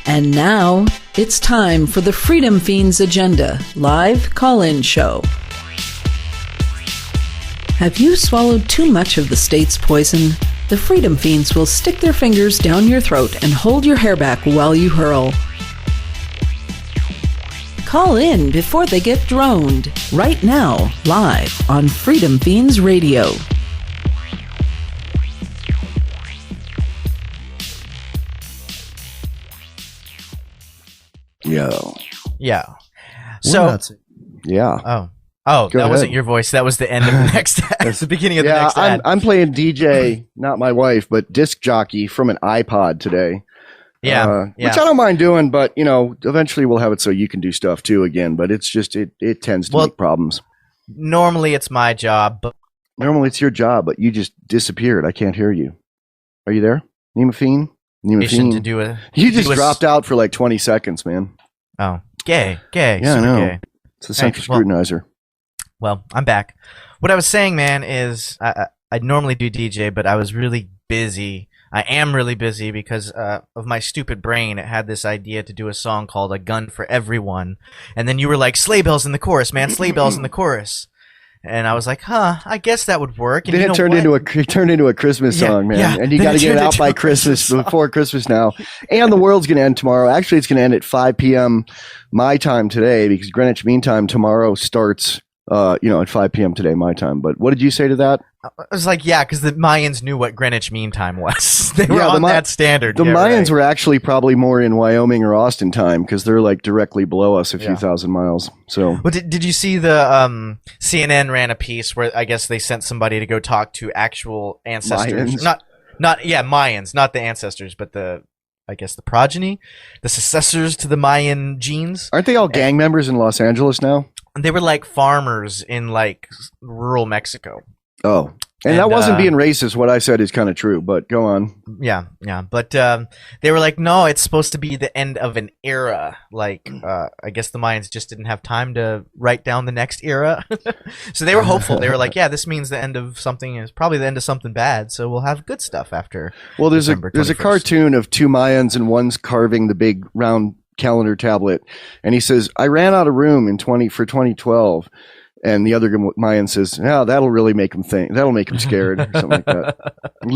And now, it's time for the Freedom Fiends Agenda live call-in show. Have you swallowed too much of the state's poison? The Freedom Fiends will stick their fingers down your throat and hold your hair back while you hurl. Call in before they get droned. Right now, live on Freedom Fiends Radio. Yeah. So, yeah. Oh, Go that ahead. Wasn't your voice. That was the end of the next ad. That's the beginning of the next ad. I'm playing DJ, not my wife, but disc jockey from an iPod today. Yeah. Which I don't mind doing, but eventually we'll have it so you can do stuff too again. But it's just it tends to make problems. Normally it's my job, but normally it's your job, but you just disappeared. I can't hear you. Are you there, Neema Vedadi? to do a You just dropped out for like 20 seconds, man. Oh, gay. Yeah, I know. Gay. It's the Central Scrutinizer. Well, I'm back. What I was saying, man, is I normally do DJ, but I was really busy. I am really busy because of my stupid brain. It had this idea to do a song called "A Gun for Everyone," and then you were like, "Sleigh bells in the chorus, man! Sleigh bells in the chorus." And I was like, I guess that would work. And then it turned into a Christmas song, man. Yeah. And you got to get it out by Christmas, before Christmas now. And the world's going to end tomorrow. Actually, it's going to end at 5 p.m. my time today, because Greenwich Mean Time tomorrow starts, at 5 p.m. today, my time. But what did you say to that? I was like, yeah, because the Mayans knew what Greenwich Mean Time was. They were on that standard. The Mayans were actually probably more in Wyoming or Austin time, because they're like directly below us a few thousand miles. So, well, did you see the CNN ran a piece where I guess they sent somebody to go talk to actual ancestors? Mayans? Mayans, not the ancestors, but the progeny, the successors to the Mayan genes. Aren't they all gang members in Los Angeles now? They were like farmers in like rural Mexico. Oh, and that wasn't being racist. What I said is kind of true, but go on. Yeah. But they were like, no, it's supposed to be the end of an era. Like, I guess the Mayans just didn't have time to write down the next era. So they were hopeful. They were like, yeah, this means the end of something is probably the end of something bad. So we'll have good stuff after. Well, there's a cartoon of two Mayans and one's carving the big round calendar tablet, and he says, I ran out of room for 2012. And the other Mayan says, "Yeah, that'll really make him think. That'll make him scared, or something like that,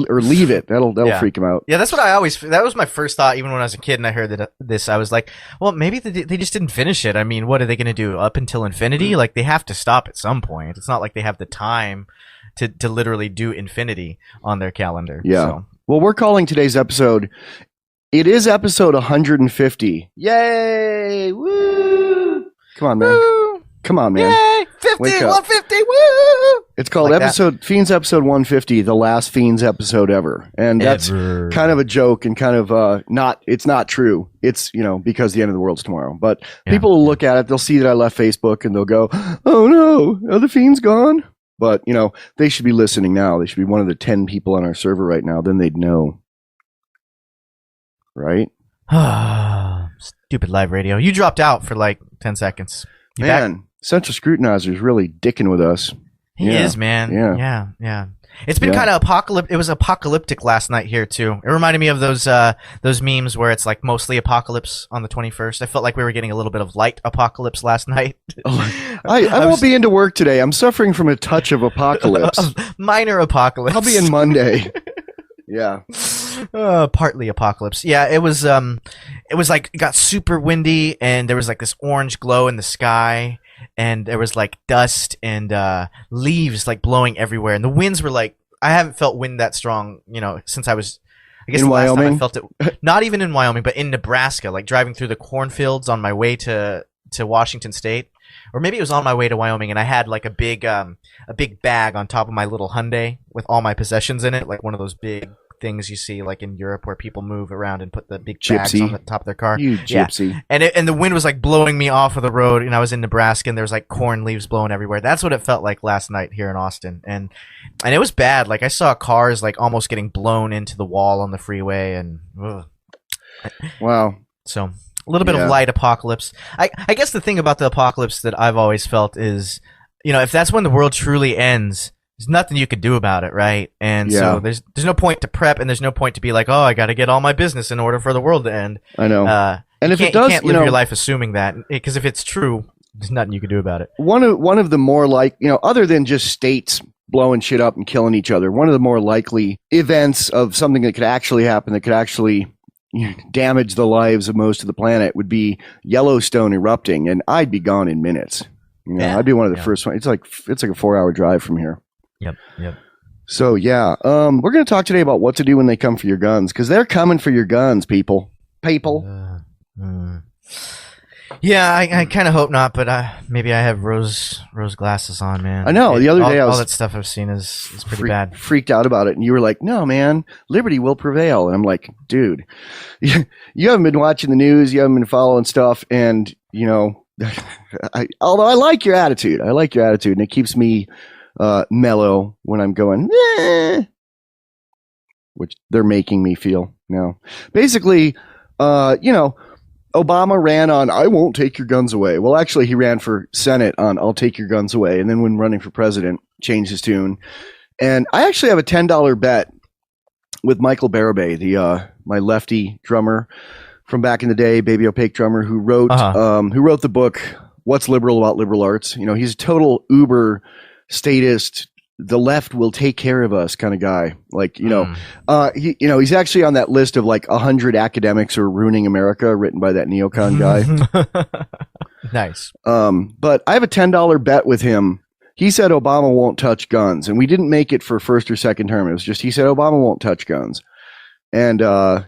or leave it. That'll freak him out." Yeah, that's what that was my first thought. Even when I was a kid and I heard this, I was like, "Well, maybe they just didn't finish it. I mean, what are they going to do up until infinity? Like they have to stop at some point. It's not like they have the time to literally do infinity on their calendar." Yeah. So. Well, we're calling today's episode. It is episode 150. Yay! Woo! Come on, man. Woo! Come on, man. Yay! 50, 150, woo! It's called like Feens episode 150, the last Feens episode ever. And that's kind of a joke and kind of it's not true. It's, because the end of the world's tomorrow. But people will look at it, they'll see that I left Facebook and they'll go, oh no, are the Feens gone? But, they should be listening now. They should be one of the 10 people on our server right now. Then they'd know. Right? Stupid live radio. You dropped out for like 10 seconds. You Man. Back? Central Scrutinizer is really dicking with us. He is, man. Yeah. It's been kind of apocalyptic. It was apocalyptic last night here too. It reminded me of those memes where it's like mostly apocalypse on the 21st. I felt like we were getting a little bit of light apocalypse last night. I won't be into work today. I'm suffering from a touch of apocalypse. Minor apocalypse. I'll be in Monday. Yeah. Partly apocalypse. Yeah, it was like it got super windy and there was like this orange glow in the sky. And there was like dust and leaves like blowing everywhere, and the winds were like, I haven't felt wind that strong, since I was, I guess, in the last Wyoming? time I felt it. Not even in Wyoming, but in Nebraska, like driving through the cornfields on my way to Washington State, or maybe it was on my way to Wyoming, and I had like a big bag on top of my little Hyundai with all my possessions in it, like one of those big things you see like in Europe where people move around and put the big bags on the top of their car. You gypsy. Yeah. And the wind was like blowing me off of the road, and I was in Nebraska and there was like corn leaves blowing everywhere. That's what it felt like last night here in Austin. And it was bad. Like I saw cars like almost getting blown into the wall on the freeway and wow. So a little bit of light apocalypse. I guess the thing about the apocalypse that I've always felt is, if that's when the world truly ends, there's nothing you could do about it, right? And Yeah. so there's no point to prep, and there's no point to be like, oh, I got to get all my business in order for the world to end. I know. And if you it does, you can't live your life assuming that, because if it's true, there's nothing you can do about it. One of the more other than just states blowing shit up and killing each other, one of the more likely events of something that could actually happen, that could actually damage the lives of most of the planet, would be Yellowstone erupting, and I'd be gone in minutes. I'd be one of the first ones. It's like a 4-hour drive from here. Yep. So yeah, we're going to talk today about what to do when they come for your guns, because they're coming for your guns, people. Yeah, I kind of hope not, but maybe I have rose glasses on, man. I know. The other day, all that stuff I've seen is pretty bad. Freaked out about it, and you were like, "No, man, liberty will prevail." And I'm like, "Dude, you haven't been watching the news, you haven't been following stuff, and although I like your attitude, and it keeps me mellow when I'm going, which they're making me feel now. Basically, Obama ran on, I won't take your guns away. Well, actually, he ran for Senate on, I'll take your guns away. And then when running for president, changed his tune. And I actually have a $10 bet with Michael Barabay, my lefty drummer from back in the day, Baby Opaque drummer, who wrote the book, What's Liberal About Liberal Arts? He's a total uber statist, the left will take care of us kind of guy. He's actually on that list of like 100 academics who are ruining America, written by that neocon guy. Nice. But I have a $10 bet with him. He said Obama won't touch guns, and we didn't make it for first or second term. It was just, he said Obama won't touch guns, and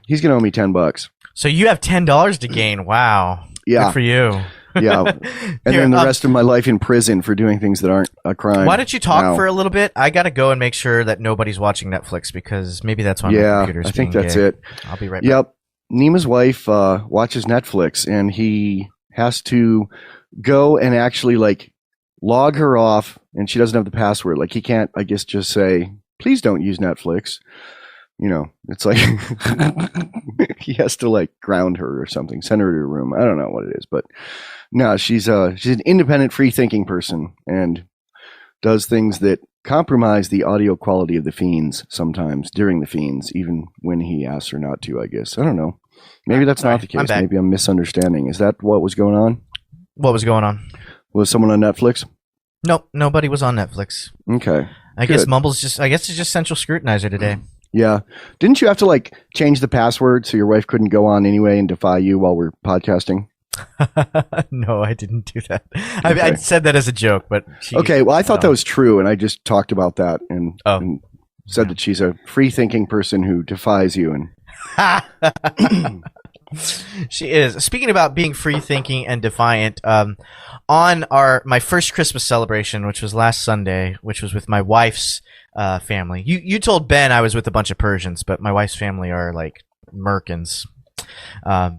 he's going to owe me $10. So you have $10 to gain. Wow. Yeah. Good for you. Yeah. And then the rest of my life in prison for doing things that aren't a crime. Why don't you talk for a little bit? I got to go and make sure that nobody's watching Netflix, because maybe that's why my computer's I think being that's gay. it. I'll be right back. Yep. Neema's wife watches Netflix, and he has to go and actually log her off, and she doesn't have the password. He can't, I guess, just say, please don't use Netflix. It's like he has to ground her or something, send her to her room. I don't know what it is, but no, she's an independent, free thinking person, and does things that compromise the audio quality of the Feens sometimes during the Feens, even when he asks her not to, I guess. I don't know. Maybe that's not the case. Maybe I'm misunderstanding. Is that what was going on? What was going on? Was someone on Netflix? Nope, nobody was on Netflix. Okay. I guess it's just Central Scrutinizer today. Yeah. Didn't you have to change the password so your wife couldn't go on anyway and defy you while we're podcasting? No, I didn't do that. Okay. I said that as a joke, but okay. Well, I thought that was true, and I just talked about that and said that she's a free-thinking person who defies you. And she is. Speaking about being free-thinking and defiant, on my first Christmas celebration, which was last Sunday, which was with my wife's family. You told Ben I was with a bunch of Persians, but my wife's family are Merkins.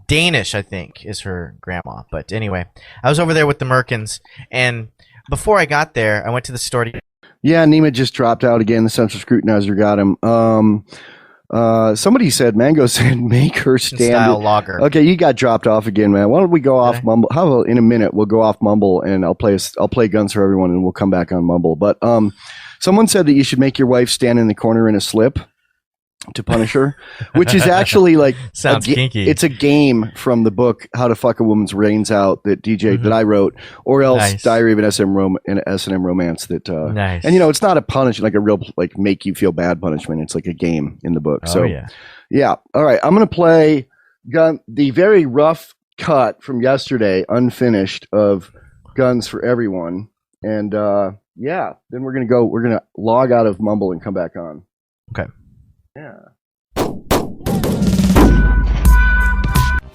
Danish, I think, is her grandma. But anyway, I was over there with the Merkins, and before I got there, I went to the store. Yeah, Neema just dropped out again. The Central Scrutinizer got him. Somebody said, Mango said, make her stand. Style lager. Okay, you got dropped off again, man. Why don't we go off Mumble? How about in a minute we'll go off Mumble, and I'll play Guns for Everyone, and we'll come back on Mumble. But someone said that you should make your wife stand in the corner in a slip to punish her, which is actually sounds kinky. It's a game from the book How to Fuck a Woman's Brains Out that that I wrote, or else Diary of an S&M Romance that nice. And it's not a punishment, a real make you feel bad punishment. It's like a game in the book. Yeah. All right, I'm gonna play the very rough cut from yesterday, unfinished, of Guns for Everyone, and then we're gonna log out of Mumble and come back on. Okay. Yeah.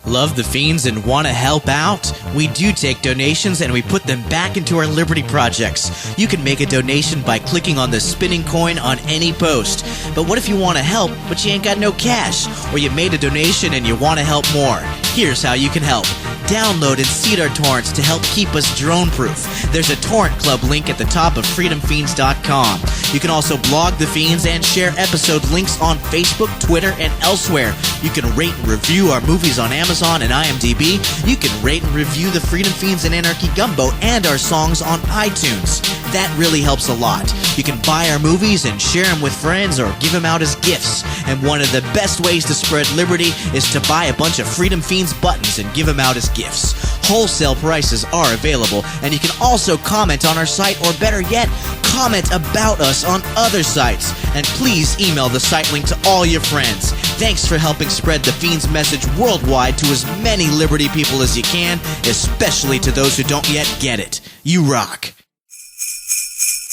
Love the Feens and want to help out? We do take donations and we put them back into our Liberty projects. You can make a donation by clicking on the spinning coin on any post. But what if you want to help, but you ain't got no cash? Or you made a donation and you want to help more? Here's how you can help. Download and seed our torrents to help keep us drone-proof. There's a torrent club link at the top of freedomfeens.com. You can also blog the Feens and share episode links on Facebook, Twitter, and elsewhere. You can rate and review our movies on Amazon and IMDb. You can rate and review the Freedom Feens and Anarchy Gumbo and our songs on iTunes. That really helps a lot. You can buy our movies and share them with friends or give them out as gifts. And one of the best ways to spread liberty is to buy a bunch of Freedom Fiends buttons and give them out as gifts. Wholesale prices are available, and you can also comment on our site, or better yet, comment about us on other sites. And please email the site link to all your friends. Thanks for helping spread the Fiends message worldwide to as many liberty people as you can, especially to those who don't yet get it. You rock.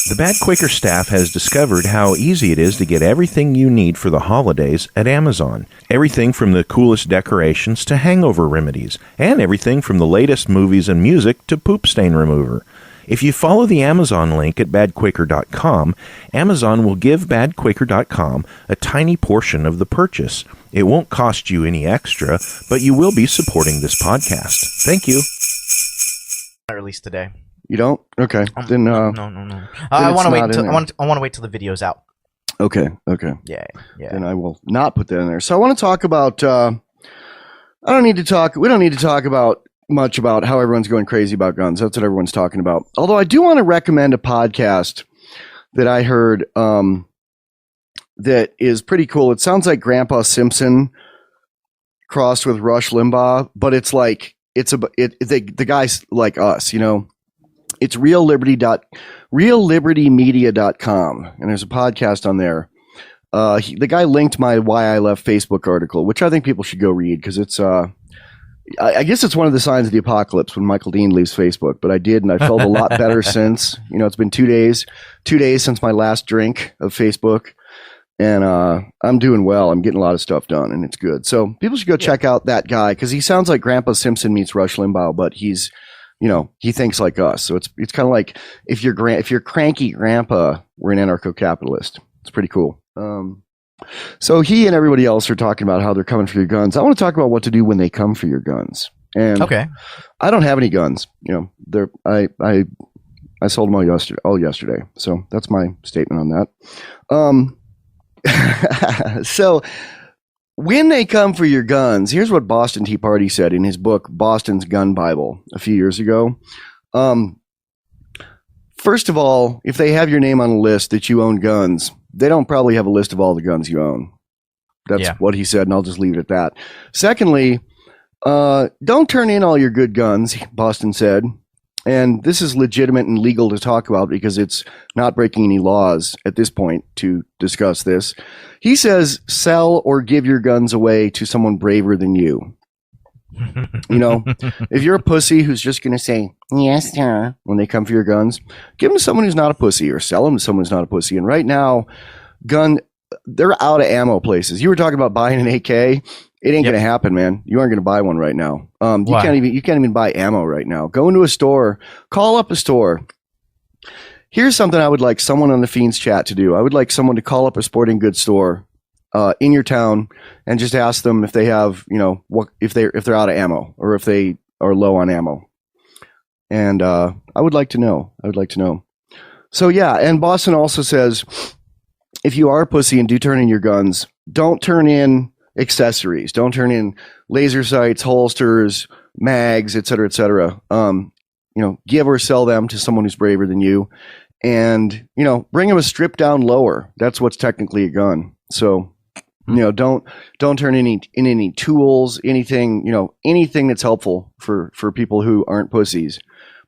The Bad Quaker staff has discovered how easy it is to get everything you need for the holidays at Amazon. Everything from the coolest decorations to hangover remedies, and everything from the latest movies and music to poop stain remover. If you follow the Amazon link at badquaker.com, Amazon will give badquaker.com a tiny portion of the purchase. It won't cost you any extra, but you will be supporting this podcast. Thank you. Released today. You don't? Okay. Then no. I want to wait. I want to wait till the video's out. Okay. Yeah. Then I will not put that in there. So I want to talk about. We don't need to talk about much about how everyone's going crazy about guns. That's what everyone's talking about. Although I do want to recommend a podcast that I heard that is pretty cool. It sounds like Grandpa Simpson crossed with Rush Limbaugh, but it's like the guy's like us, you know. It's reallibertymedia.com, and there's a podcast on there. The guy linked my Why I Left Facebook article, which I think people should go read, because it's I guess it's one of the signs of the apocalypse when Michael Dean leaves Facebook, but I did, and I felt a lot better since. You know, it's been 2 days since my last drink of Facebook, and I'm doing well. I'm getting a lot of stuff done, and it's good. So people should go check out that guy, because he sounds like Grandpa Simpson meets Rush Limbaugh, but he's, you know, he thinks like us. So it's kind of like if your cranky grandpa were an anarcho-capitalist. It's pretty cool. So he and everybody else are talking about how they're coming for your guns. I want to talk about what to do when they come for your guns. And okay, I don't have any guns. You know, I sold them all yesterday. So that's my statement on that. So when they come for your guns, here's what Boston Tea Party said in his book, Boston's Gun Bible, a few years ago. First of all, if they have your name on a list that you own guns, they don't probably have a list of all the guns you own. That's what he said, and I'll just leave it at that. Secondly, don't turn in all your good guns, Boston said. And this is legitimate and legal to talk about because it's not breaking any laws at this point to discuss this. He says, sell or give your guns away to someone braver than you. You know, if you're a pussy who's just going to say, yes, sir, when they come for your guns, give them to someone who's not a pussy, or sell them to someone who's not a pussy. And right now, they're out of ammo places. You were talking about buying an AK. It ain't going to happen, man. You aren't going to buy one right now. You can't even buy ammo right now. Go into a store, call up a store. Here's something I would like someone on the Fiends chat to do. I would like someone to call up a sporting goods store in your town and just ask them if they have, you know, if they're out of ammo or if they are low on ammo. And I would like to know. So yeah, and Boston also says, if you are a pussy and do turn in your guns, don't turn in accessories. Don't turn in laser sights, holsters, mags, et cetera, et cetera. You know, give or sell them to someone who's braver than you, and, you know, bring them a stripped down lower. That's what's technically a gun. So, you know, don't turn in any tools, anything, you know, anything that's helpful for people who aren't pussies.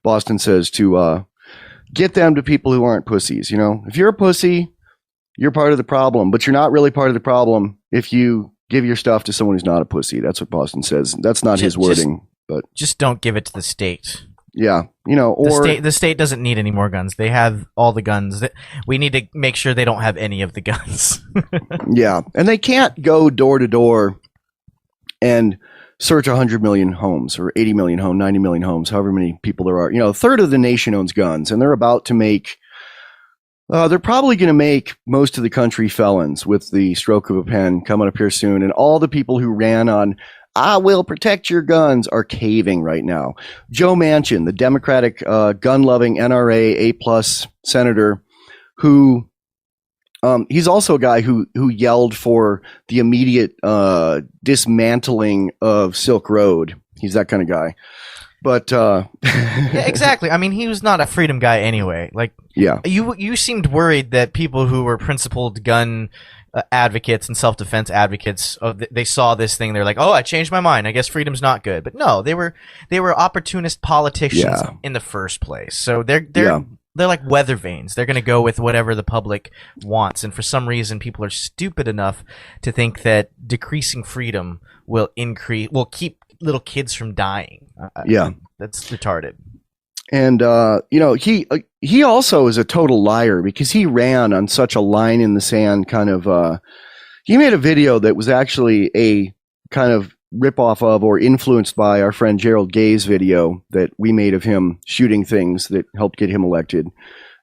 Boston says to get them to people who aren't pussies. You know, if you're a pussy, you're part of the problem, but you're not really part of the problem if you give your stuff to someone who's not a pussy. That's what Boston says. That's not his wording, but just don't give it to the state. Yeah, you know, or the state doesn't need any more guns. They have all the guns. We need to make sure they don't have any of the guns. Yeah, and they can't go door to door and search 100 million homes or 80 million homes, 90 million homes, however many people there are. You know, a third of the nation owns guns, and they're about to make. They're probably going to make most of the country felons with the stroke of a pen coming up here soon. And all the people who ran on, I will protect your guns, are caving right now. Joe Manchin, the Democratic gun-loving NRA A+ senator, who he's also a guy who yelled for the immediate dismantling of Silk Road. He's that kind of guy. But yeah, exactly. I mean, he was not a freedom guy anyway. Like, yeah, you seemed worried that people who were principled gun advocates and self-defense advocates, they saw this thing, they're like, oh, I changed my mind, I guess freedom's not good. But no, they were opportunist politicians in the first place. So they're like weather vanes. They're going to go with whatever the public wants, and for some reason people are stupid enough to think that decreasing freedom will keep little kids from dying. That's retarded. And he also is a total liar, because he ran on such a line in the sand kind of. He made a video that was actually a kind of ripoff of or influenced by our friend Gerald Gay's video that we made of him shooting things that helped get him elected.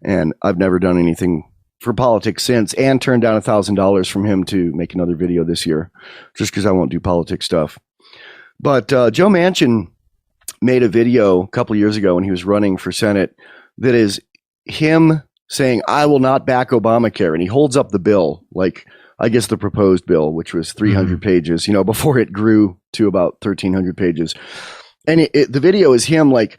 And I've never done anything for politics since, and turned down $1,000 from him to make another video this year, just because I won't do politics stuff. But Joe Manchin made a video a couple of years ago when he was running for Senate that is him saying, I will not back Obamacare. And he holds up the bill, like, I guess the proposed bill, which was 300 pages, before it grew to about 1,300 pages. And the video is him like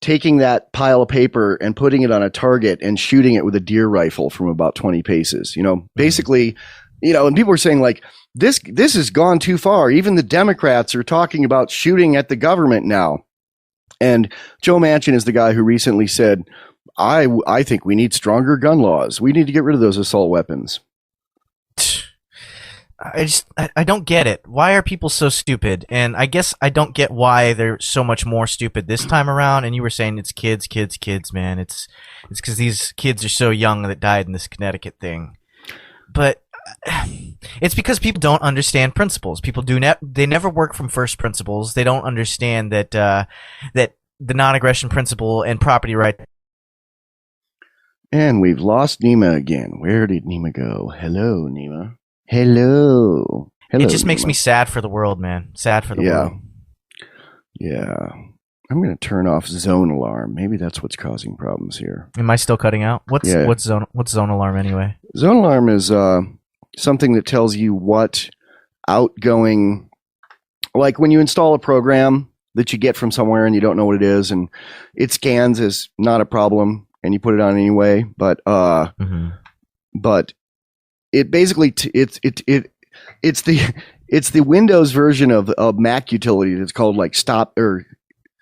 taking that pile of paper and putting it on a target and shooting it with a deer rifle from about 20 paces, basically, and people were saying like, this has gone too far. Even the Democrats are talking about shooting at the government now. And Joe Manchin is the guy who recently said, I think we need stronger gun laws. We need to get rid of those assault weapons. I don't get it. Why are people so stupid? And I guess I don't get why they're so much more stupid this time around. And you were saying it's kids, man. It's because these kids are so young that died in this Connecticut thing. But it's because people don't understand principles. People they never work from first principles. They don't understand that that the non-aggression principle and property right. And we've lost Neema again. Where did Neema go? Hello, Neema. Hello. It just makes me sad for the world, man. Sad for the world. Yeah. I'm going to turn off zone alarm. Maybe that's what's causing problems here. Am I still cutting out? What's zone alarm anyway? Zone alarm is something that tells you what outgoing, like when you install a program that you get from somewhere and you don't know what it is, and it scans as not a problem and you put it on anyway, but it basically it's the Windows version of Mac utility that's called like stop or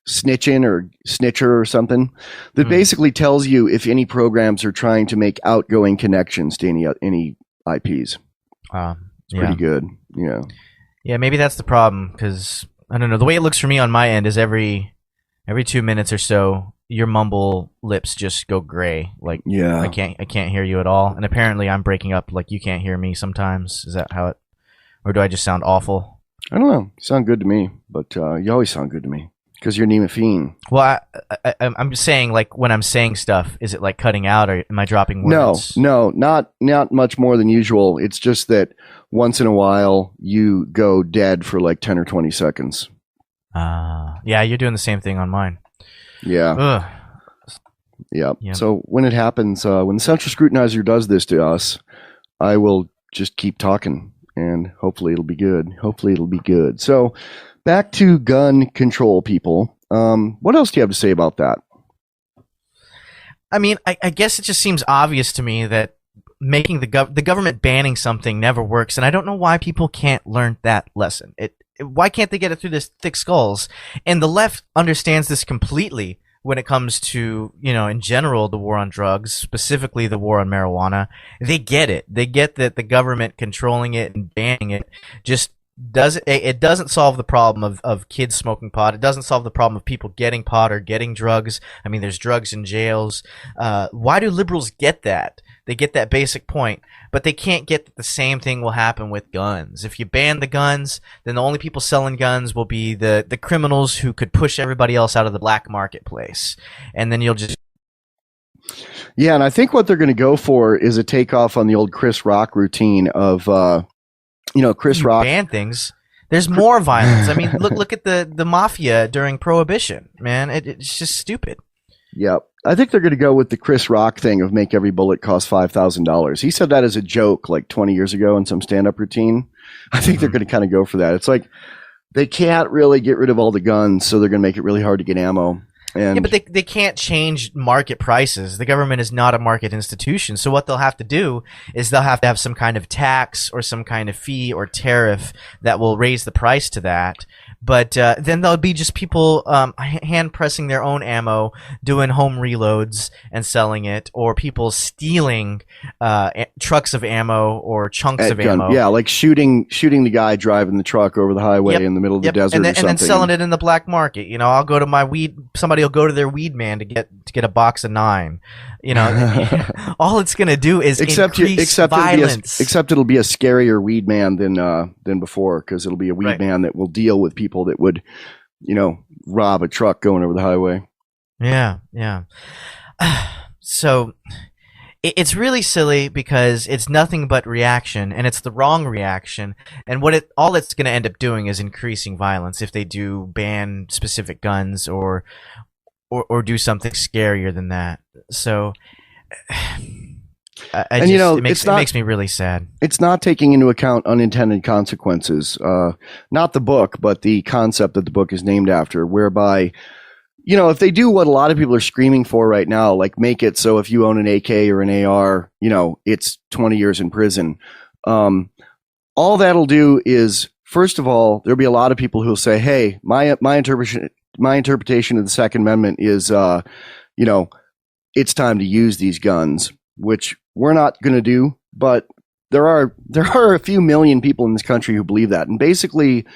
snitchin or snitcher or something that basically tells you if any programs are trying to make outgoing connections to any IPs. It's pretty good. Yeah, maybe that's the problem, because I don't know, the way it looks for me on my end is every 2 minutes or so your mumble lips just go gray. Like, I can't hear you at all. And apparently I'm breaking up, like you can't hear me sometimes. Is that how it, or do I just sound awful? I don't know. You sound good to me, but you always sound good to me because you're Neema Feen. Well, I'm just saying, like, when I'm saying stuff, is it like cutting out, or am I dropping words? No, not much more than usual. It's just that once in a while you go dead for like 10 or 20 seconds. Yeah, you're doing the same thing on mine. Yeah. Ugh. Yeah. So when it happens, when the Central Scrutinizer does this to us, I will just keep talking, and hopefully it'll be good. So back to gun control, people. What else do you have to say about that? I mean, I guess it just seems obvious to me that making the government banning something never works, and I don't know why people can't learn that lesson. Why can't they get it through their thick skulls? And the left understands this completely when it comes to, in general, the war on drugs, specifically the war on marijuana. They get it. They get that the government controlling it and banning it just doesn't solve the problem of kids smoking pot. It doesn't solve the problem of people getting pot or getting drugs. I mean, there's drugs in jails. Why do liberals get that? They get that basic point, but they can't get that the same thing will happen with guns. If you ban the guns, then the only people selling guns will be the criminals who could push everybody else out of the black marketplace. And then you'll just... Yeah, and I think what they're going to go for is a takeoff on the old Chris Rock routine of, Chris Rock... ban things. There's more violence. I mean, look at the mafia during Prohibition, man. It's just stupid. Yep. I think they're going to go with the Chris Rock thing of make every bullet cost $5,000. He said that as a joke like 20 years ago in some stand-up routine. I think they're going to kind of go for that. It's like, they can't really get rid of all the guns, so they're going to make it really hard to get ammo. And yeah, but they can't change market prices. The government is not a market institution. So what they'll have to do is they'll have to have some kind of tax or some kind of fee or tariff that will raise the price to that. But then there'll be just people hand pressing their own ammo, doing home reloads and selling it, or people stealing trucks of ammo or chunks of ammo. Yeah, like shooting the guy driving the truck over the highway in the middle of the desert, and then, or something. And then selling it in the black market. You know, I'll go to my weed. Somebody will go to their weed man to get a box of 9. You know, all it's going to do is increase violence. Except it'll be a scarier weed man than before, because it'll be a weed man that will deal with people that would, you know, rob a truck going over the highway. Yeah. So it's really silly because it's nothing but reaction, and it's the wrong reaction. And all it's going to end up doing is increasing violence if they do ban specific guns or do something scarier than that. So, it makes me really sad. It's not taking into account unintended consequences. Not the book, but the concept that the book is named after, whereby, you know, if they do what a lot of people are screaming for right now, like make it so if you own an AK or an AR, you know, it's 20 years in prison. All that'll do is, first of all, there'll be a lot of people who'll say, hey, my interpretation of the Second Amendment is, you know, it's time to use these guns, which we're not going to do. But there are a few million people in this country who believe that. And basically,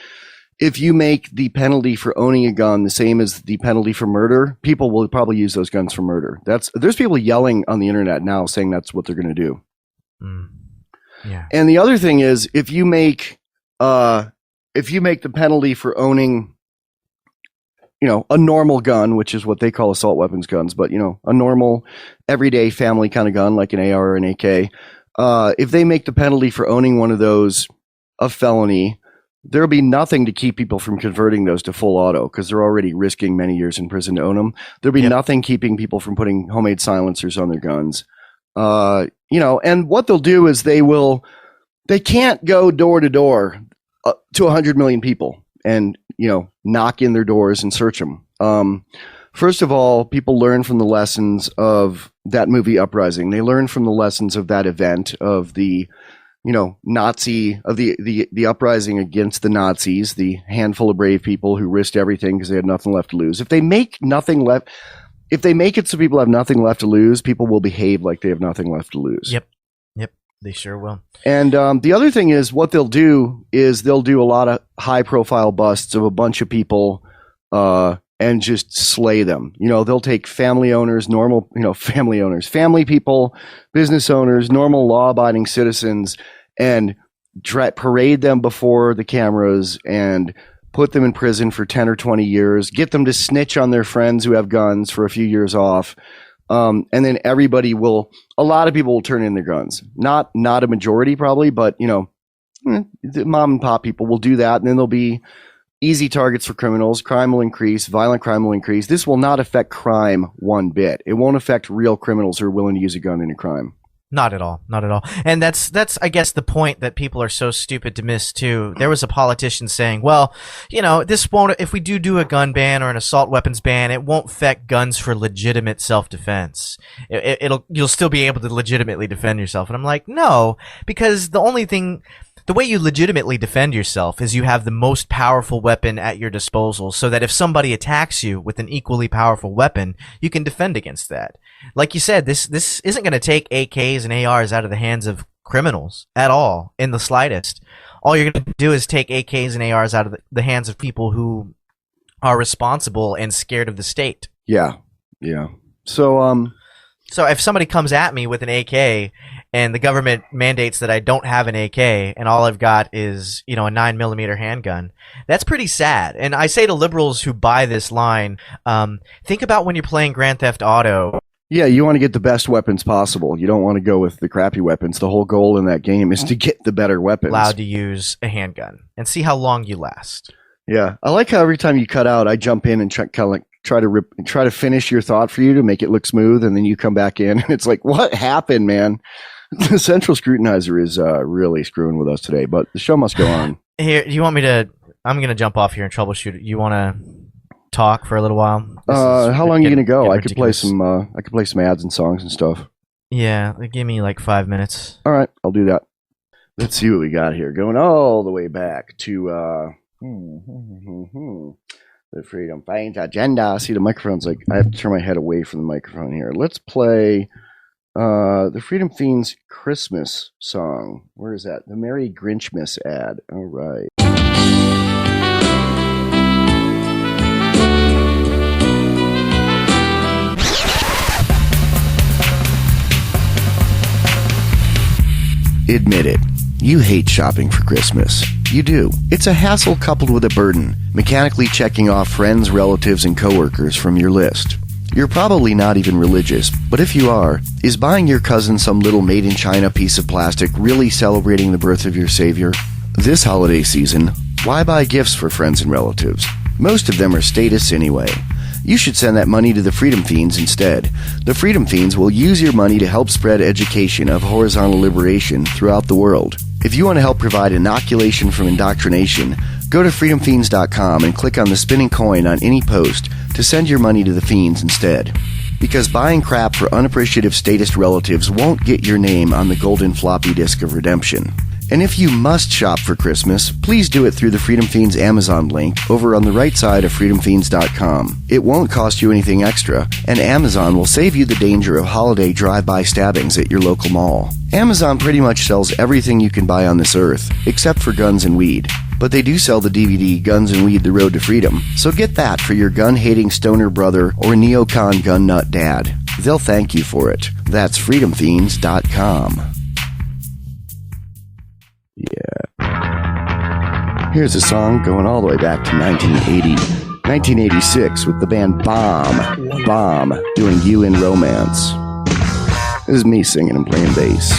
if you make the penalty for owning a gun the same as the penalty for murder, people will probably use those guns for murder. There's people yelling on the internet now saying that's what they're going to do. Yeah. And the other thing is, if you make the penalty for owning, you know, a normal gun, which is what they call assault weapons guns, but, you know, a normal everyday family kind of gun like an AR or an AK, if they make the penalty for owning one of those a felony, there'll be nothing to keep people from converting those to full auto, because they're already risking many years in prison to own them. There'll be nothing keeping people from putting homemade silencers on their guns. You know, and what they'll do is they can't go door to door to 100 million people and, you know, knock in their doors and search them. First of all, people learn from the lessons of that movie Uprising. They learn from the lessons of that event, of the, you know, the uprising against the Nazis, the handful of brave people who risked everything because they had nothing left to lose. If they make it so people have nothing left to lose, people will behave like they have nothing left to lose. Yep. They sure will. And the other thing is, what they'll do is they'll do a lot of high-profile busts of a bunch of people and just slay them. You know, they'll take family people, business owners, normal law-abiding citizens, and parade them before the cameras and put them in prison for 10 or 20 years, get them to snitch on their friends who have guns for a few years off. And then a lot of people will turn in their guns. Not a majority probably, but, you know, the mom and pop people will do that. And then there'll be easy targets for criminals. Crime will increase. Violent crime will increase. This will not affect crime one bit. It won't affect real criminals who are willing to use a gun in a crime. Not at all. And that's I guess the point that people are so stupid to miss too. There was a politician saying, well, you know, this won't, if we do a gun ban or an assault weapons ban, it won't affect guns for legitimate self-defense. You'll still be able to legitimately defend yourself. And I'm like, no, because the way you legitimately defend yourself is you have the most powerful weapon at your disposal, so that if somebody attacks you with an equally powerful weapon, you can defend against that. Like you said, this isn't going to take AKs and ARs out of the hands of criminals at all, in the slightest. All you're going to do is take AKs and ARs out of the hands of people who are responsible and scared of the state. Yeah. So if somebody comes at me with an AK and the government mandates that I don't have an AK and all I've got is, you know, a 9mm handgun, that's pretty sad. And I say to liberals who buy this line, think about when you're playing Grand Theft Auto. Yeah, you want to get the best weapons possible. You don't want to go with the crappy weapons. The whole goal in that game is to get the better weapons. Allowed to use a handgun and see how long you last. Yeah, I like how every time you cut out, I jump in and try to finish your thought for you to make it look smooth, and then you come back in, and it's like, what happened, man? The Central Scrutinizer is really screwing with us today, but the show must go on. Here, do you want me to I'm gonna jump off here and troubleshoot. You want to talk for a little while? How long are you gonna go? I could play some ads and songs and stuff. Yeah, give me like 5 minutes. All right, I'll do that. Let's see what we got here. Going all the way back to the Freedom Feens agenda. See, the microphone's like, I have to turn my head away from the microphone here. Let's play the Freedom Feens Christmas song. Where is that? The Merry Grinchmas ad. All right. Admit it. You hate shopping for Christmas. You do. It's a hassle coupled with a burden, mechanically checking off friends, relatives, and coworkers from your list. You're probably not even religious, but if you are, is buying your cousin some little made-in-China piece of plastic really celebrating the birth of your savior? This holiday season, why buy gifts for friends and relatives? Most of them are statists anyway. You should send that money to the Freedom Feens instead. The Freedom Feens will use your money to help spread education of horizontal liberation throughout the world. If you want to help provide inoculation from indoctrination, go to freedomfeens.com and click on the spinning coin on any post to send your money to the Feens instead. Because buying crap for unappreciative statist relatives won't get your name on the golden floppy disk of redemption. And if you must shop for Christmas, please do it through the Freedom Feens Amazon link over on the right side of freedomfeens.com. It won't cost you anything extra, and Amazon will save you the danger of holiday drive-by stabbings at your local mall. Amazon pretty much sells everything you can buy on this earth, except for guns and weed. But they do sell the DVD Guns and Weed: The Road to Freedom, so get that for your gun-hating stoner brother or neocon gun nut dad. They'll thank you for it. That's freedomfeens.com. Yeah. Here's a song going all the way back to 1986 with the band Bomb doing You in Romance. This is me singing and playing bass.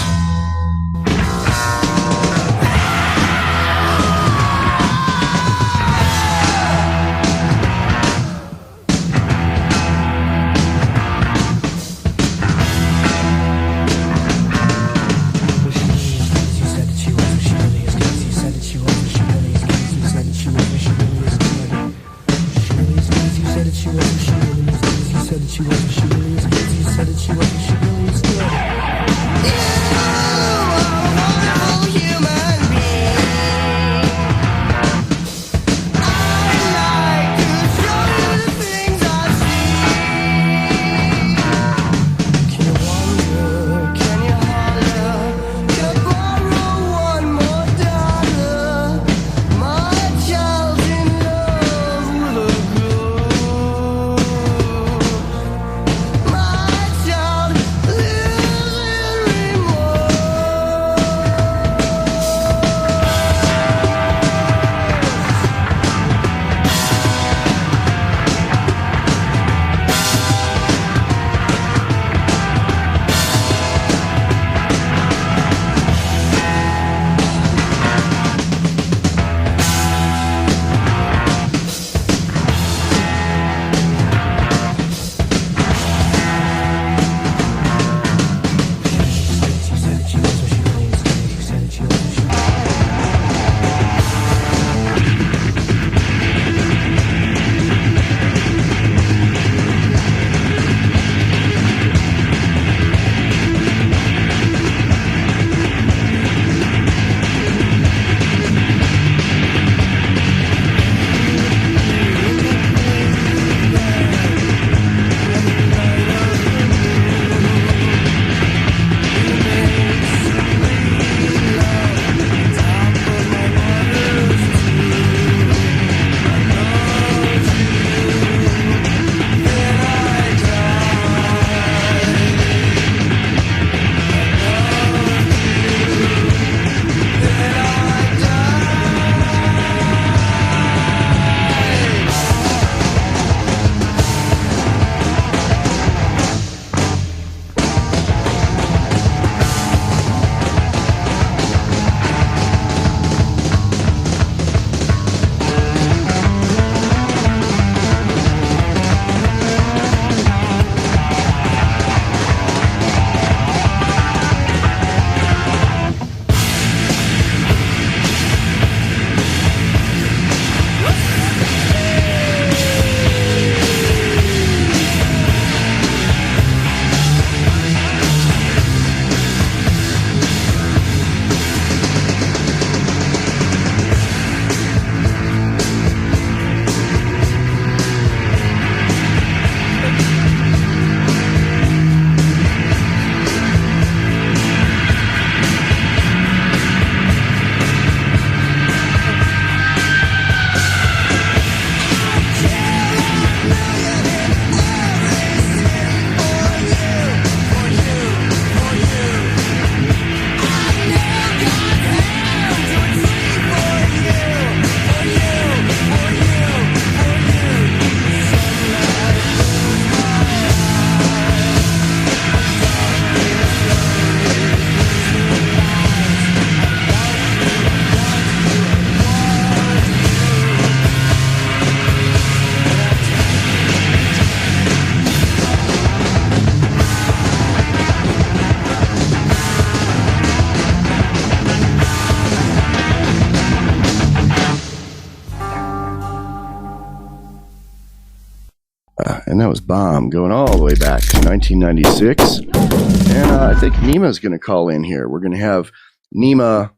And that was Bomb, going all the way back to 1996. And I think Neema's going to call in here. We're going to have Neema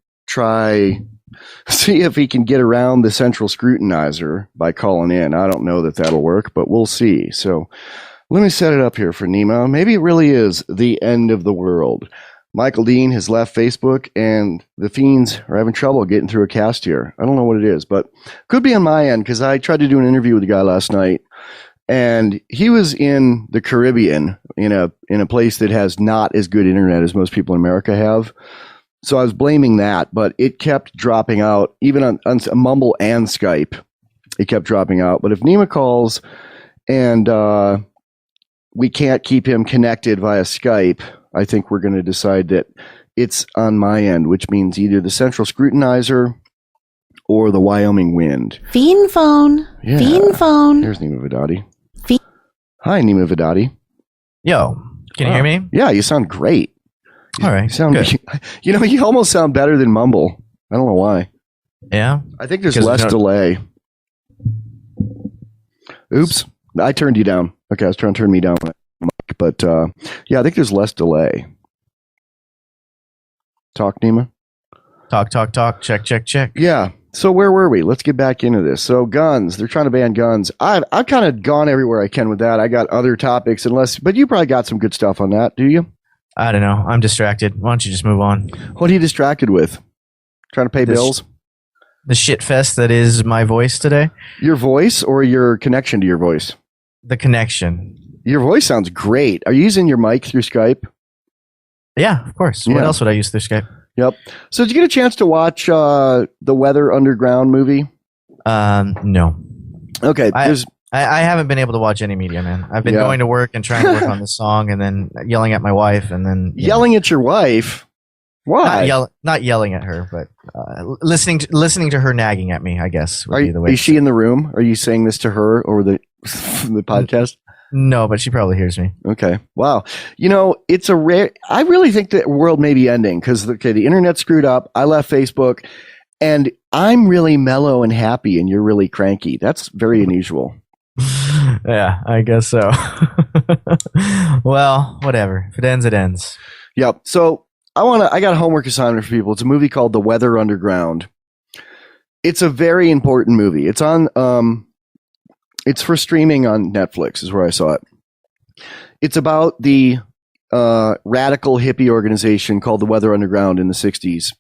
see if he can get around the Central Scrutinizer by calling in. I don't know that that'll work, but we'll see. So let me set it up here for Neema. Maybe it really is the end of the world. Michael Dean has left Facebook, and the Fiends are having trouble getting through a cast here. I don't know what it is, but could be on my end, because I tried to do an interview with a guy last night, and he was in the Caribbean, in a place that has not as good internet as most people in America have. So I was blaming that, but it kept dropping out, even on Mumble and Skype. It kept dropping out. But if Neema calls and we can't keep him connected via Skype, I think we're going to decide that it's on my end, which means either the Central Scrutinizer or the Wyoming Wind. Feen phone. Yeah. Feen phone. Here's Neema Vedadi. Feen. Hi, Neema Vedadi. Yo, can you hear me? Yeah, you sound great. All right, You sound good. You almost sound better than Mumble. I don't know why. Yeah? I think there's 'Cause less there's no- delay. Oops. I turned you down. Okay, I was trying to turn me down. But yeah, I think there's less delay. Talk, Neema? Talk. Check. Yeah. So where were we? Let's get back into this. So guns. They're trying to ban guns. I've kind of gone everywhere I can with that. I got other topics, but you probably got some good stuff on that, do you? I don't know. I'm distracted. Why don't you just move on? What are you distracted with? Trying to pay bills? The shit fest that is my voice today? Your voice or your connection to your voice? The connection. Your voice sounds great. Are you using your mic through Skype? Yeah, of course. Yeah. What else would I use through Skype? Yep. So did you get a chance to watch the Weather Underground movie? No. Okay. I haven't been able to watch any media, man. I've been going to work and trying to work on the song and then yelling at my wife and then... Yelling at your wife? Why? Not yelling at her, but listening to her nagging at me, I guess, would be the way. Is she in the room? Are you saying this to her over the podcast? No, but she probably hears me. Okay. Wow. It's a rare... I really think the world may be ending because, the internet screwed up. I left Facebook and I'm really mellow and happy and you're really cranky. That's very unusual. Yeah, I guess so. Well, whatever. If it ends, it ends. Yep. So I got a homework assignment for people. It's a movie called The Weather Underground. It's a very important movie. It's on, it's for streaming on Netflix is where I saw it. It's about the radical hippie organization called The Weather Underground in the 60s,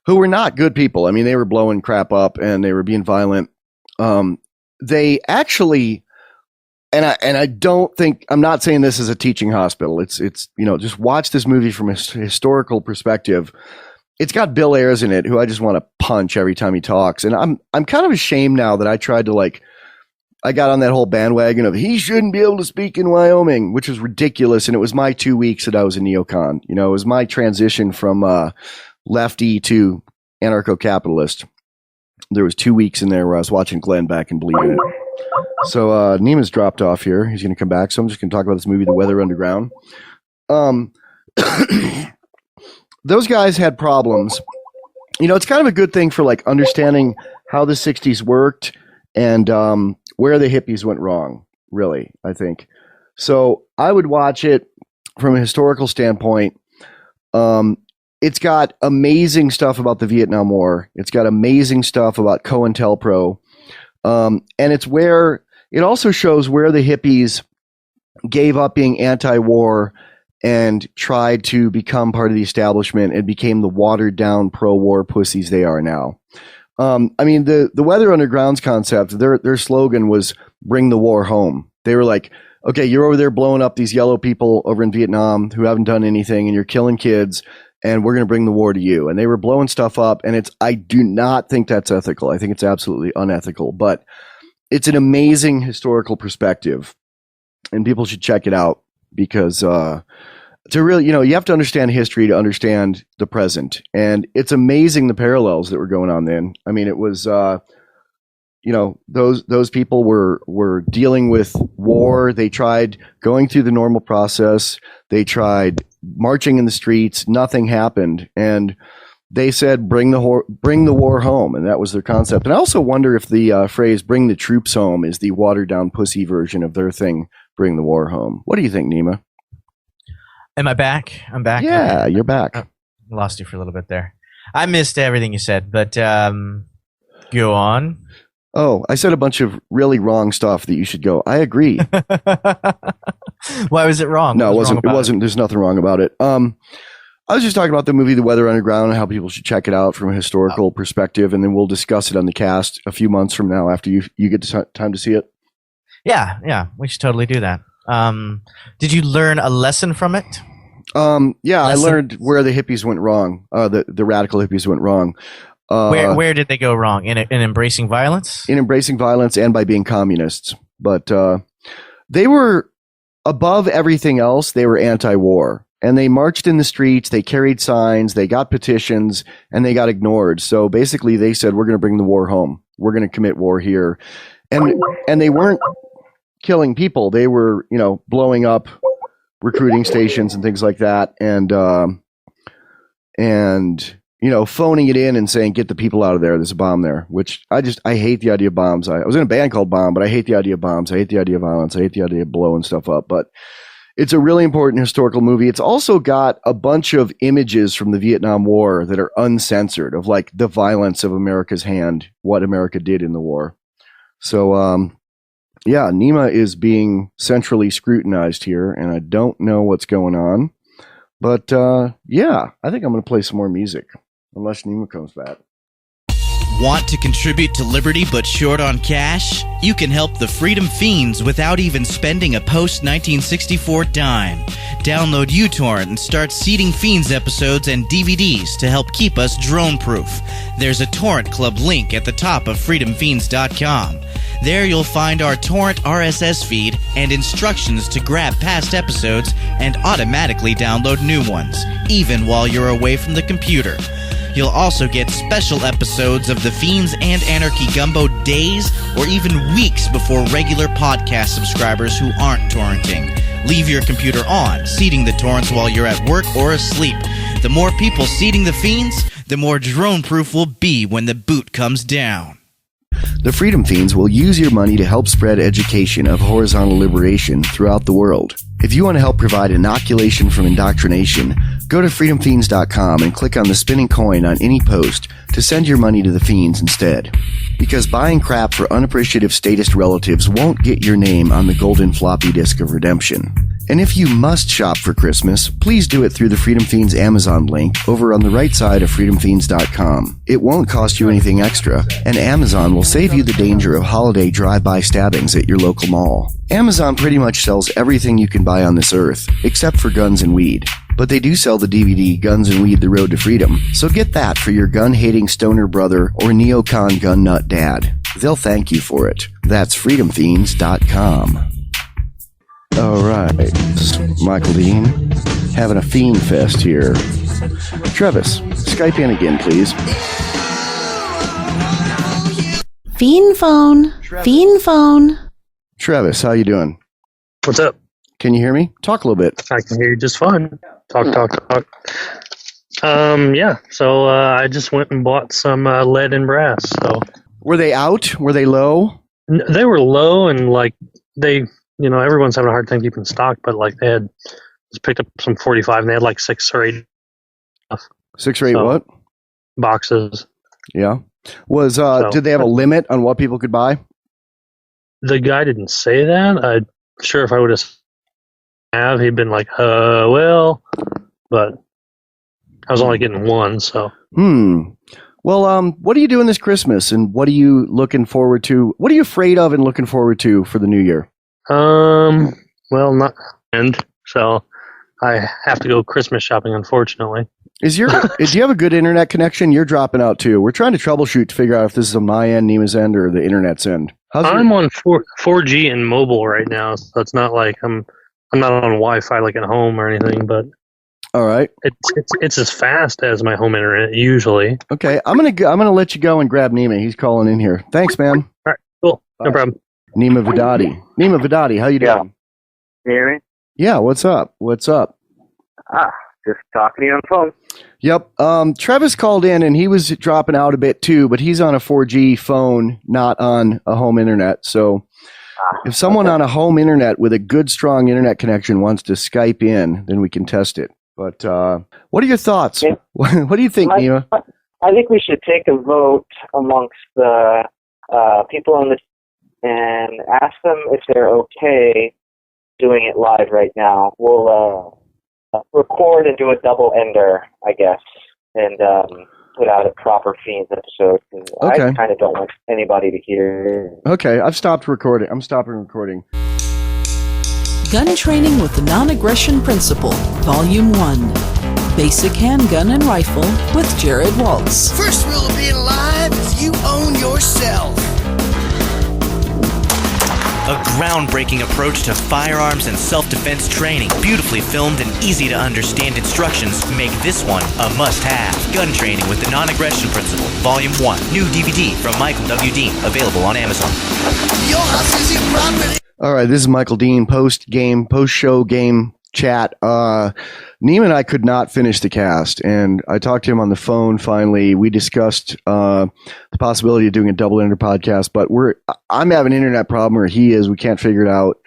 who were not good people. I mean, they were blowing crap up and they were being violent. They actually, and I don't think, I'm not saying this is a teaching hospital. It's just watch this movie from a historical perspective. It's got Bill Ayers in it, who I just want to punch every time he talks. And I'm kind of ashamed now that I tried to I got on that whole bandwagon of he shouldn't be able to speak in Wyoming, which was ridiculous. And it was my 2 weeks that I was a neocon. It was my transition from lefty to anarcho-capitalist. There was 2 weeks in there where I was watching Glenn back and believing it. So Neema's dropped off here. He's going to come back. So I'm just going to talk about this movie, The Weather Underground. Those guys had problems. It's kind of a good thing for understanding how the 60s worked and where the hippies went wrong, really, I think. So I would watch it from a historical standpoint. It's got amazing stuff about the Vietnam War. It's got amazing stuff about COINTELPRO. And it also shows where the hippies gave up being anti-war and tried to become part of the establishment and became the watered down pro-war pussies they are now. The Weather Underground's concept, their slogan was bring the war home. They were like, okay, you're over there blowing up these yellow people over in Vietnam who haven't done anything and you're killing kids and we're going to bring the war to you. And they were blowing stuff up. And I do not think that's ethical. I think it's absolutely unethical, but it's an amazing historical perspective and people should check it out because, to really, you have to understand history to understand the present. And it's amazing the parallels that were going on then. I mean, it was, those people were dealing with war. They tried going through the normal process. They tried marching in the streets. Nothing happened. And they said bring the war home, and that was their concept. And I also wonder if the phrase "bring the troops home" is the watered down pussy version of their thing, "bring the war home." What do you think, Neema? Am I back? I'm back. Yeah, okay. You're back. Lost you for a little bit there. I missed everything you said, but go on. Oh, I said a bunch of really wrong stuff that you should go. I agree. Why was it wrong? No, it wasn't. It wasn't. There's nothing wrong about it. I was just talking about the movie The Weather Underground and how people should check it out from a historical perspective, and then we'll discuss it on the cast a few months from now after you get time to see it. Yeah, we should totally do that. Did you learn a lesson from it? I learned where the hippies went wrong. The radical hippies went wrong. Where did they go wrong? In embracing violence? In embracing violence and by being communists. But they were, above everything else, they were anti-war. And they marched in the streets, they carried signs, they got petitions, and they got ignored. So basically they said, we're going to bring the war home. We're going to commit war here. And they weren't killing people. They were, blowing up recruiting stations and things like that. And phoning it in and saying, get the people out of there. There's a bomb there, which I hate the idea of bombs. I was in a band called Bomb, but I hate the idea of bombs. I hate the idea of violence. I hate the idea of blowing stuff up, but it's a really important historical movie. It's also got a bunch of images from the Vietnam War that are uncensored of like the violence of America's hand, what America did in the war. So, Neema is being centrally scrutinized here, and I don't know what's going on. But, I think I'm going to play some more music, unless Neema comes back. Want to contribute to Liberty but short on cash? You can help the Freedom Fiends without even spending a post-1964 dime. Download uTorrent and start seeding Fiends episodes and DVDs to help keep us drone-proof. There's a Torrent Club link at the top of freedomfiends.com. There you'll find our torrent RSS feed and instructions to grab past episodes and automatically download new ones, even while you're away from the computer. You'll also get special episodes of the Fiends and Anarchy Gumbo days or even weeks before regular podcast subscribers who aren't torrenting. Leave your computer on, seeding the torrents while you're at work or asleep. The more people seeding the Fiends, the more drone-proof we'll be when the boot comes down. The Freedom Fiends will use your money to help spread education of horizontal liberation throughout the world. If you want to help provide inoculation from indoctrination, go to freedomfiends.com and click on the spinning coin on any post to send your money to the Fiends instead. Because buying crap for unappreciative statist relatives won't get your name on the golden floppy disk of redemption. And if you must shop for Christmas, please do it through the Freedom Fiends Amazon link over on the right side of freedomfiends.com. It won't cost you anything extra, and Amazon will save you the danger of holiday drive-by stabbings at your local mall. Amazon pretty much sells everything you can buy on this earth, except for guns and weed. But they do sell the DVD Guns and Weed: The Road to Freedom, so get that for your gun-hating stoner brother or neocon gun nut dad. They'll thank you for it. That's freedomfiends.com. All right, Michael Dean, having a fiend fest here. Travis, Skype in again, please. Fiend phone. Fiend phone. Travis, how you doing? What's up? Can you hear me? Talk a little bit. I can hear you just fine. Talk. So I just went and bought some lead and brass. So were they out? Were they low? They were low, and like they, everyone's having a hard time keeping stock. But like they had just picked up some 45, and they had like 6 or 8. 6 or 8 what? Boxes. Yeah. Did they have a limit on what people could buy? The guy didn't say that. I'm sure if I would have, he'd been like, well, but I was only getting one, so. Well, what are you doing this Christmas, and what are you looking forward to? What are you afraid of and looking forward to for the new year? Well, not end, so I have to go Christmas shopping, unfortunately. Do you have a good internet connection? You're dropping out too. We're trying to troubleshoot to figure out if this is on my end, Neema's end, or the internet's end. I'm on 4G and mobile right now, so it's not like I'm not on Wi-Fi like at home or anything, but all right, it's as fast as my home internet usually. Okay, I'm gonna let you go and grab Neema. He's calling in here. Thanks, man. All right, cool, no problem. Neema Vedadi, how you doing? Can you hear me? Yeah, what's up? just talking to you on the phone. Yep. Travis called in, and he was dropping out a bit too, but he's on a 4G phone, not on a home internet. So if someone on a home internet with a good, strong internet connection wants to Skype in, then we can test it. But what are your thoughts? Yeah. What do you think, Neema? I think we should take a vote amongst the people on the and ask them if they're okay doing it live right now. We'll record and do a double ender, I guess, and put out a proper Feens episode. Okay. I kind of don't want anybody to hear. Okay, I've stopped recording. I'm stopping recording. Gun Training with the Non-Aggression Principle, Volume 1. Basic Handgun and Rifle with Jared Waltz. First rule of being alive is you own yourself. A groundbreaking approach to firearms and self-defense training. Beautifully filmed and easy to understand instructions make this one a must-have. Gun Training with the Non-Aggression Principle, Volume 1. New DVD from Michael W. Dean, available on Amazon. Your house is your property. All right, this is Michael Dean, post-show game chat. Neema and I could not finish the cast, and I talked to him on the phone finally. We discussed the possibility of doing a double-ender podcast, but I'm having an internet problem, or he is. We can't figure it out.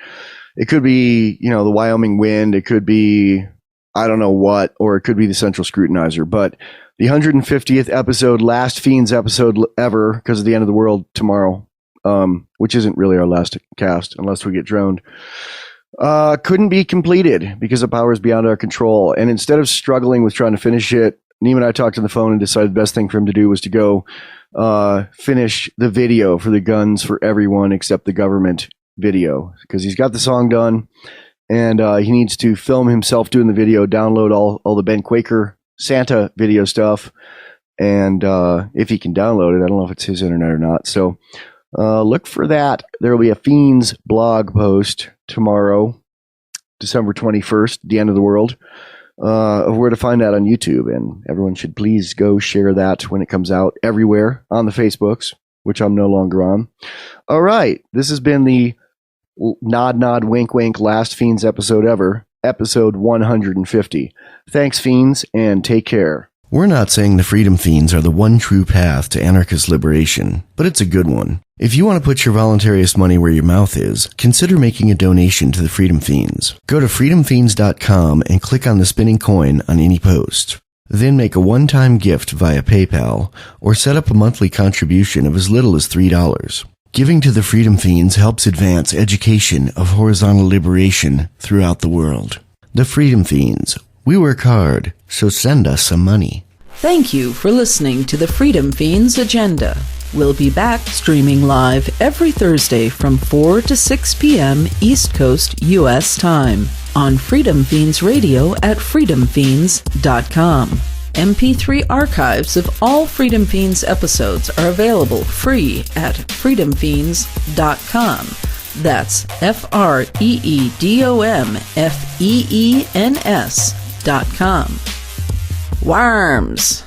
It could be, the Wyoming wind. It could be, I don't know what, or it could be the Central Scrutinizer. But the 150th episode, last Feens episode ever, because of the end of the world tomorrow, which isn't really our last cast unless we get droned, couldn't be completed because the power is beyond our control. And instead of struggling with trying to finish it, Neema and I talked on the phone and decided the best thing for him to do was to go finish the video for the Guns for Everyone Except the Government video, because he's got the song done, and he needs to film himself doing the video, download all the Ben Quaker Santa video stuff, and if he can download it, I don't know if it's his internet or not, so look for that. There will be a Feens blog post tomorrow, December 21st, the end of the world, of where to find that on YouTube. And everyone should please go share that when it comes out everywhere on the Facebooks, which I'm no longer on. All right. This has been the nod, nod, wink, wink last Feens episode ever, episode 150. Thanks, Feens, and take care. We're not saying the Freedom Feens are the one true path to anarchist liberation, but it's a good one. If you want to put your voluntaryist money where your mouth is, consider making a donation to the Freedom Feens. Go to freedomfeens.com and click on the spinning coin on any post. Then make a one-time gift via PayPal, or set up a monthly contribution of as little as $3. Giving to the Freedom Feens helps advance education of horizontal liberation throughout the world. The Freedom Feens. We work hard, so send us some money. Thank you for listening to the Freedom Feens Agenda. We'll be back streaming live every Thursday from 4 to 6 p.m. East Coast, U.S. time on Freedom Feens Radio at freedomfeens.com. MP3 archives of all Freedom Feens episodes are available free at freedomfeens.com. That's freedomfeens.com. Worms.